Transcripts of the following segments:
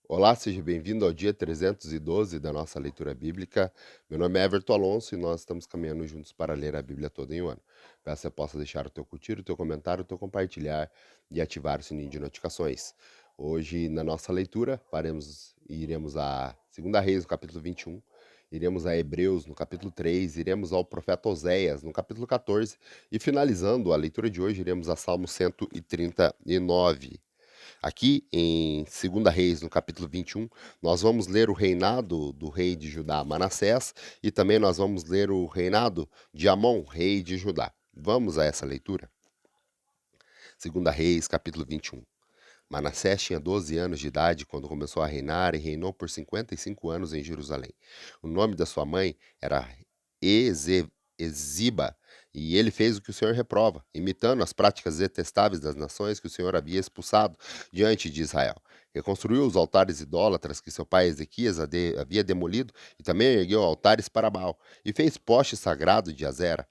Olá, seja bem-vindo ao dia 312 da nossa leitura bíblica. Meu nome é Everton Alonso e nós estamos caminhando juntos para ler a Bíblia toda em um ano. Peço que você possa deixar o teu curtir, o teu comentário, o teu compartilhar e ativar o sininho de notificações. Hoje, na nossa leitura, iremos a 2 Reis, no capítulo 21, iremos a Hebreus, no capítulo 3, iremos ao profeta Oséias, no capítulo 14, e finalizando a leitura de hoje, iremos a Salmo 139. Aqui em 2 Reis, no capítulo 21, nós vamos ler o reinado do rei de Judá, Manassés, e também nós vamos ler o reinado de Amon, rei de Judá. Vamos a essa leitura? 2 Reis, capítulo 21. Manassés tinha 12 anos de idade quando começou a reinar e reinou por 55 anos em Jerusalém. O nome da sua mãe era Eziba, e ele fez o que o Senhor reprova, imitando as práticas detestáveis das nações que o Senhor havia expulsado diante de Israel. Reconstruiu os altares idólatras que seu pai Ezequias havia demolido e também ergueu altares para Baal, e fez poste sagrado de Acera,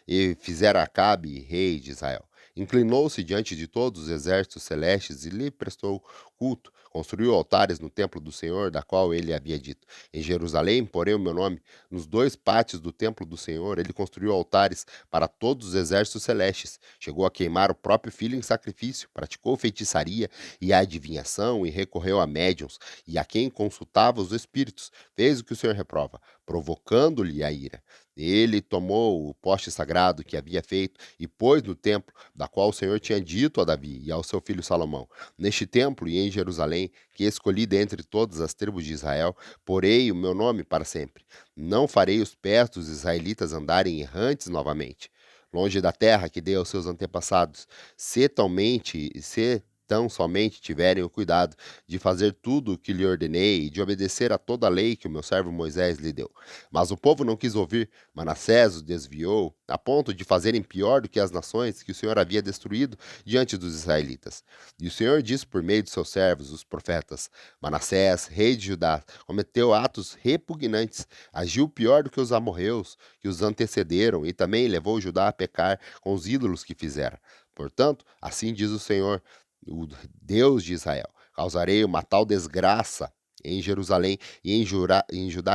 e fizera Acabe rei de Israel. Inclinou-se diante de todos os exércitos celestes e lhe prestou culto. Construiu altares no templo do Senhor, da qual ele havia dito: Em Jerusalém porém o meu nome. Nos dois pátios do templo do Senhor, ele construiu altares para todos os exércitos celestes. Chegou a queimar o próprio filho em sacrifício, praticou feitiçaria e adivinhação e recorreu a médiuns e a quem consultava os espíritos. Fez o que o Senhor reprova, provocando-lhe a ira. Ele tomou o poste sagrado que havia feito e pôs no templo, da qual o Senhor tinha dito a Davi e ao seu filho Salomão: Neste templo e em Jerusalém, que escolhi dentre todas as tribos de Israel, porei o meu nome para sempre. Não farei os pés dos israelitas andarem errantes novamente, longe da terra que dei aos seus antepassados. Se tão somente tiverem o cuidado de fazer tudo o que lhe ordenei e de obedecer a toda a lei que o meu servo Moisés lhe deu. Mas o povo não quis ouvir. Manassés os desviou, a ponto de fazerem pior do que as nações que o Senhor havia destruído diante dos israelitas. E o Senhor disse por meio de seus servos, os profetas: Manassés, rei de Judá, cometeu atos repugnantes, agiu pior do que os amorreus que os antecederam, e também levou Judá a pecar com os ídolos que fizera. Portanto, assim diz o Senhor, o Deus de Israel: causarei uma tal desgraça em Jerusalém e em Judá,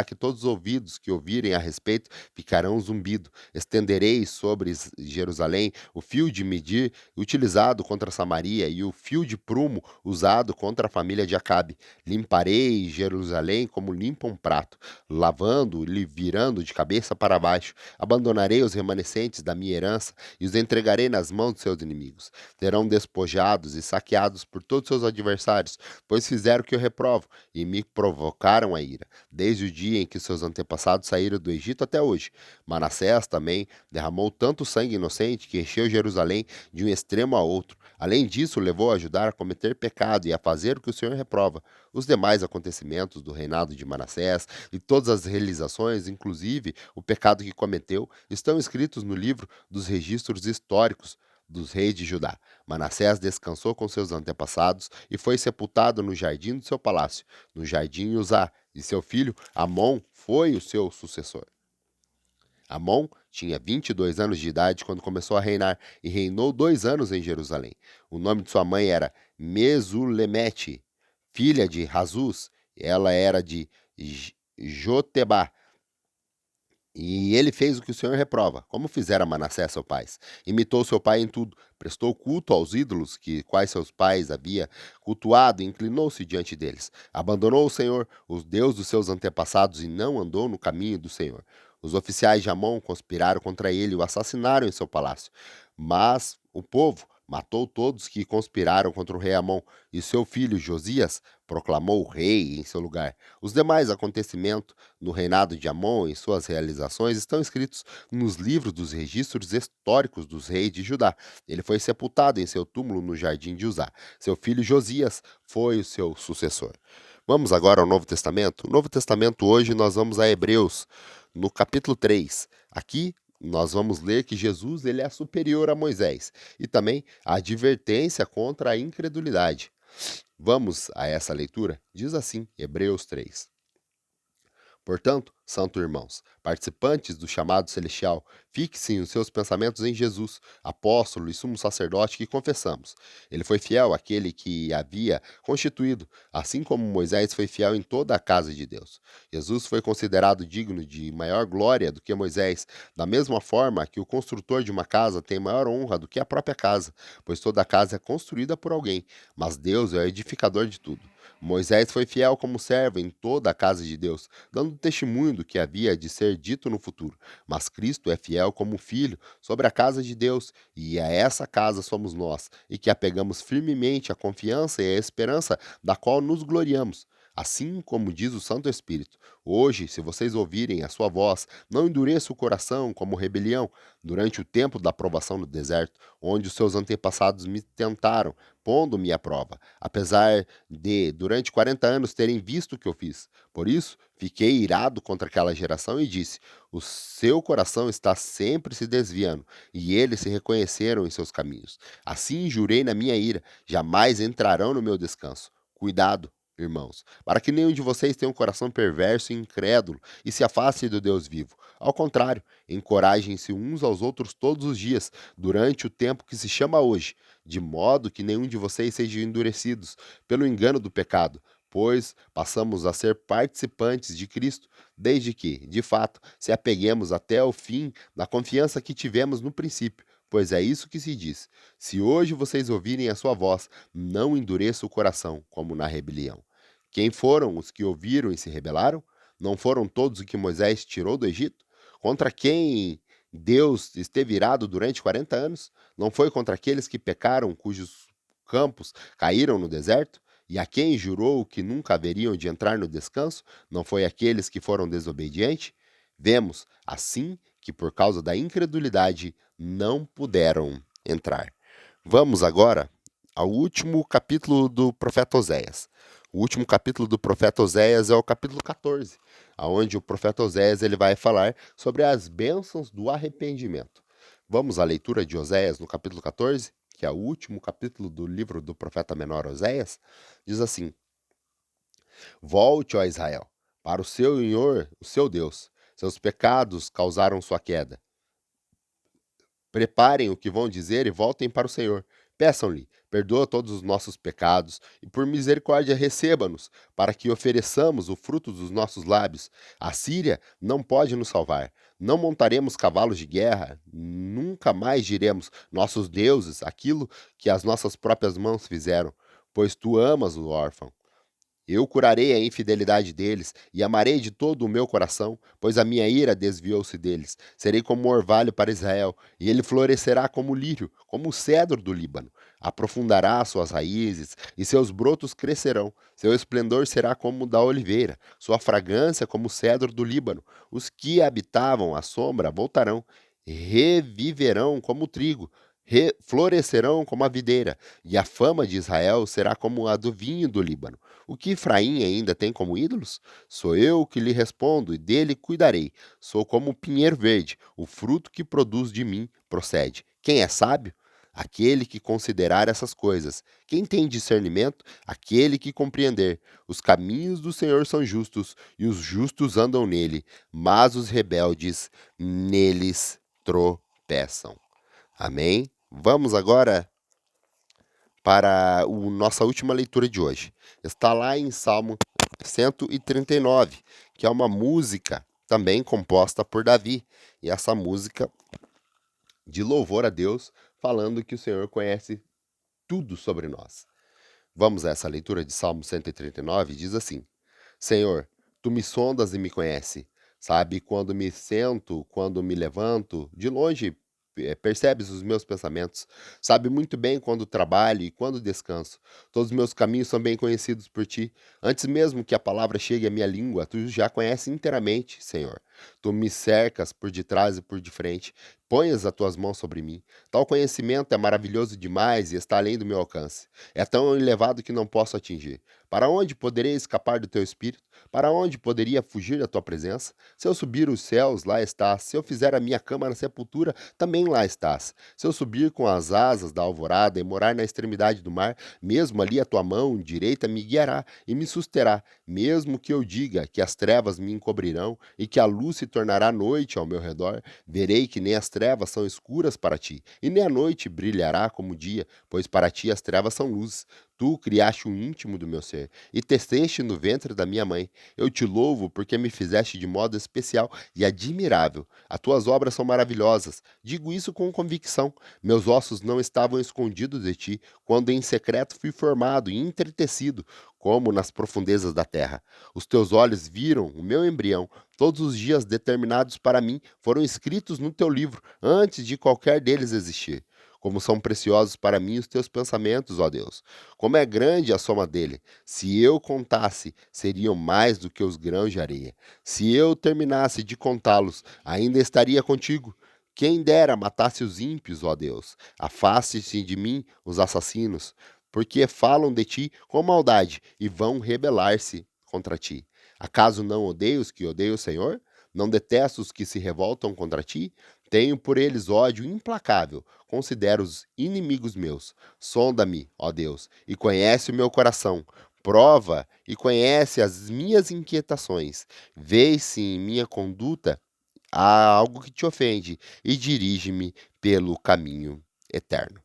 que todos os ouvidos que ouvirem a respeito ficarão zumbido. Estenderei sobre Jerusalém o fio de medir utilizado contra Samaria e o fio de prumo usado contra a família de Acabe. Limparei Jerusalém como limpa um prato, lavando-lhe, virando de cabeça para baixo. Abandonarei os remanescentes da minha herança e os entregarei nas mãos de seus inimigos. Serão despojados e saqueados por todos seus adversários, pois fizeram o que eu reprovo e me provocaram a ira, desde o dia em que seus antepassados saíram do Egito até hoje. Manassés também derramou tanto sangue inocente que encheu Jerusalém de um extremo a outro. Além disso, levou a Judá a cometer pecado e a fazer o que o Senhor reprova. Os demais acontecimentos do reinado de Manassés e todas as realizações, inclusive o pecado que cometeu, estão escritos no livro dos registros históricos dos reis de Judá. Manassés descansou com seus antepassados e foi sepultado no jardim do seu palácio, no jardim Uzá, e seu filho Amon foi o seu sucessor. Amon tinha 22 anos de idade quando começou a reinar e reinou 2 anos em Jerusalém. O nome de sua mãe era Mesulemete, filha de Razuz. Ela era de Jotebá, e ele fez o que o Senhor reprova, como fizera Manassés seu pai. Imitou seu pai em tudo, prestou culto aos ídolos quais seus pais havia cultuado e inclinou-se diante deles. Abandonou o Senhor, os Deus dos seus antepassados, e não andou no caminho do Senhor. Os oficiais de Amon conspiraram contra ele e o assassinaram em seu palácio. Mas o povo matou todos que conspiraram contra o rei Amon, e seu filho Josias proclamou rei em seu lugar. Os demais acontecimentos no reinado de Amon e suas realizações estão escritos nos livros dos registros históricos dos reis de Judá. Ele foi sepultado em seu túmulo no jardim de Uzá. Seu filho Josias foi o seu sucessor. Vamos agora ao Novo Testamento. No Novo Testamento, hoje, nós vamos a Hebreus, no capítulo 3. Aqui nós vamos ler que Jesus ele é superior a Moisés e também a advertência contra a incredulidade. Vamos a essa leitura? Diz assim, Hebreus 3. Portanto, santo irmãos, participantes do chamado celestial, fixem os seus pensamentos em Jesus, apóstolo e sumo sacerdote que confessamos. Ele foi fiel àquele que havia constituído, assim como Moisés foi fiel em toda a casa de Deus. Jesus foi considerado digno de maior glória do que Moisés, da mesma forma que o construtor de uma casa tem maior honra do que a própria casa, pois toda casa é construída por alguém, mas Deus é o edificador de tudo. Moisés foi fiel como servo em toda a casa de Deus, dando testemunho do que havia de ser dito no futuro. Mas Cristo é fiel como filho sobre a casa de Deus, e a essa casa somos nós, e que apegamos firmemente a confiança e a esperança da qual nos gloriamos. Assim como diz o Santo Espírito, hoje, se vocês ouvirem a sua voz, não endureça o coração como rebelião, durante o tempo da provação no deserto, onde os seus antepassados me tentaram, pondo-me à prova, apesar de, durante 40 anos, terem visto o que eu fiz. Por isso, fiquei irado contra aquela geração e disse: o seu coração está sempre se desviando, e eles se reconheceram em seus caminhos. Assim jurei na minha ira: jamais entrarão no meu descanso. Cuidado, irmãos, para que nenhum de vocês tenha um coração perverso e incrédulo e se afaste do Deus vivo. Ao contrário, encorajem-se uns aos outros todos os dias, durante o tempo que se chama hoje, de modo que nenhum de vocês seja endurecidos pelo engano do pecado, pois passamos a ser participantes de Cristo, desde que, de fato, se apeguemos até o fim na confiança que tivemos no princípio. Pois é isso que se diz: se hoje vocês ouvirem a sua voz, não endureça o coração, como na rebelião. Quem foram os que ouviram e se rebelaram? Não foram todos os que Moisés tirou do Egito? Contra quem Deus esteve irado durante 40 anos? Não foi contra aqueles que pecaram, cujos campos caíram no deserto? E a quem jurou que nunca haveriam de entrar no descanso? Não foi aqueles que foram desobedientes? Vemos, assim, que por causa da incredulidade não puderam entrar. Vamos agora ao último capítulo do profeta Oséias. O último capítulo do profeta Oséias é o capítulo 14, aonde o profeta Oséias ele vai falar sobre as bênçãos do arrependimento. Vamos à leitura de Oséias no capítulo 14, que é o último capítulo do livro do profeta menor Oséias. Diz assim: Volte, ó Israel, para o Senhor, o seu Deus. Seus pecados causaram sua queda. Preparem o que vão dizer e voltem para o Senhor. Peçam-lhe: perdoa todos os nossos pecados e por misericórdia receba-nos, para que ofereçamos o fruto dos nossos lábios. A Síria não pode nos salvar. Não montaremos cavalos de guerra, nunca mais diremos nossos deuses aquilo que as nossas próprias mãos fizeram, pois tu amas o órfão. Eu curarei a infidelidade deles e amarei de todo o meu coração, pois a minha ira desviou-se deles. Serei como um orvalho para Israel, e ele florescerá como o lírio, como o cedro do Líbano. Aprofundará suas raízes, e seus brotos crescerão. Seu esplendor será como o da oliveira, sua fragrância como o cedro do Líbano. Os que habitavam a sombra voltarão, reviverão como o trigo, florescerão como a videira, e a fama de Israel será como a do vinho do Líbano. O que Efraim ainda tem como ídolos? Sou eu que lhe respondo, e dele cuidarei. Sou como o pinheiro verde, o fruto que produz de mim procede. Quem é sábio? Aquele que considerar essas coisas. Quem tem discernimento? Aquele que compreender. Os caminhos do Senhor são justos, e os justos andam nele, mas os rebeldes neles tropeçam. Amém? Vamos agora para a nossa última leitura de hoje. Está lá em Salmo 139, que é uma música também composta por Davi. E essa música de louvor a Deus, falando que o Senhor conhece tudo sobre nós. Vamos a essa leitura de Salmo 139, diz assim: Senhor, tu me sondas e me conhece. Sabe quando me sento, quando me levanto, de longe percebes os meus pensamentos. Sabe muito bem quando trabalho e quando descanso. Todos os meus caminhos são bem conhecidos por ti. Antes mesmo que a palavra chegue à minha língua, tu já conheces inteiramente, Senhor. Tu me cercas por detrás e por de frente. Ponhas as tuas mãos sobre mim. Tal conhecimento é maravilhoso demais e está além do meu alcance. É tão elevado que não posso atingir. Para onde poderei escapar do teu espírito? Para onde poderia fugir da tua presença? Se eu subir os céus, lá estás. Se eu fizer a minha cama na sepultura, também lá estás. Se eu subir com as asas da alvorada e morar na extremidade do mar, mesmo ali a tua mão direita me guiará e me susterá. Mesmo que eu diga que as trevas me encobrirão e que a luz se tornará noite ao meu redor, verei que nem as trevas são escuras para ti, e nem a noite brilhará como o dia, pois para ti as trevas são luzes. Tu criaste o íntimo do meu ser, e teceste no ventre da minha mãe. Eu te louvo porque me fizeste de modo especial e admirável. As tuas obras são maravilhosas. Digo isso com convicção. Meus ossos não estavam escondidos de ti, quando em secreto fui formado e entretecido, como nas profundezas da terra. Os teus olhos viram o meu embrião. Todos os dias determinados para mim foram escritos no teu livro, antes de qualquer deles existir. Como são preciosos para mim os teus pensamentos, ó Deus. Como é grande a soma dele. Se eu contasse, seriam mais do que os grãos de areia. Se eu terminasse de contá-los, ainda estaria contigo. Quem dera matasse os ímpios, ó Deus. Afaste-se de mim os assassinos, porque falam de ti com maldade e vão rebelar-se contra ti. Acaso não odeio os que odeiam o Senhor? Não detesto os que se revoltam contra ti? Tenho por eles ódio implacável, considero-os inimigos meus. Sonda-me, ó Deus, e conhece o meu coração. Prova e conhece as minhas inquietações. Vê se em minha conduta há algo que te ofende e dirige-me pelo caminho eterno.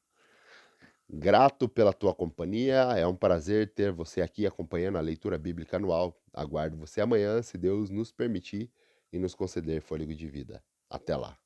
Grato pela tua companhia, é um prazer ter você aqui acompanhando a leitura bíblica anual. Aguardo você amanhã, se Deus nos permitir e nos conceder fôlego de vida. Até lá.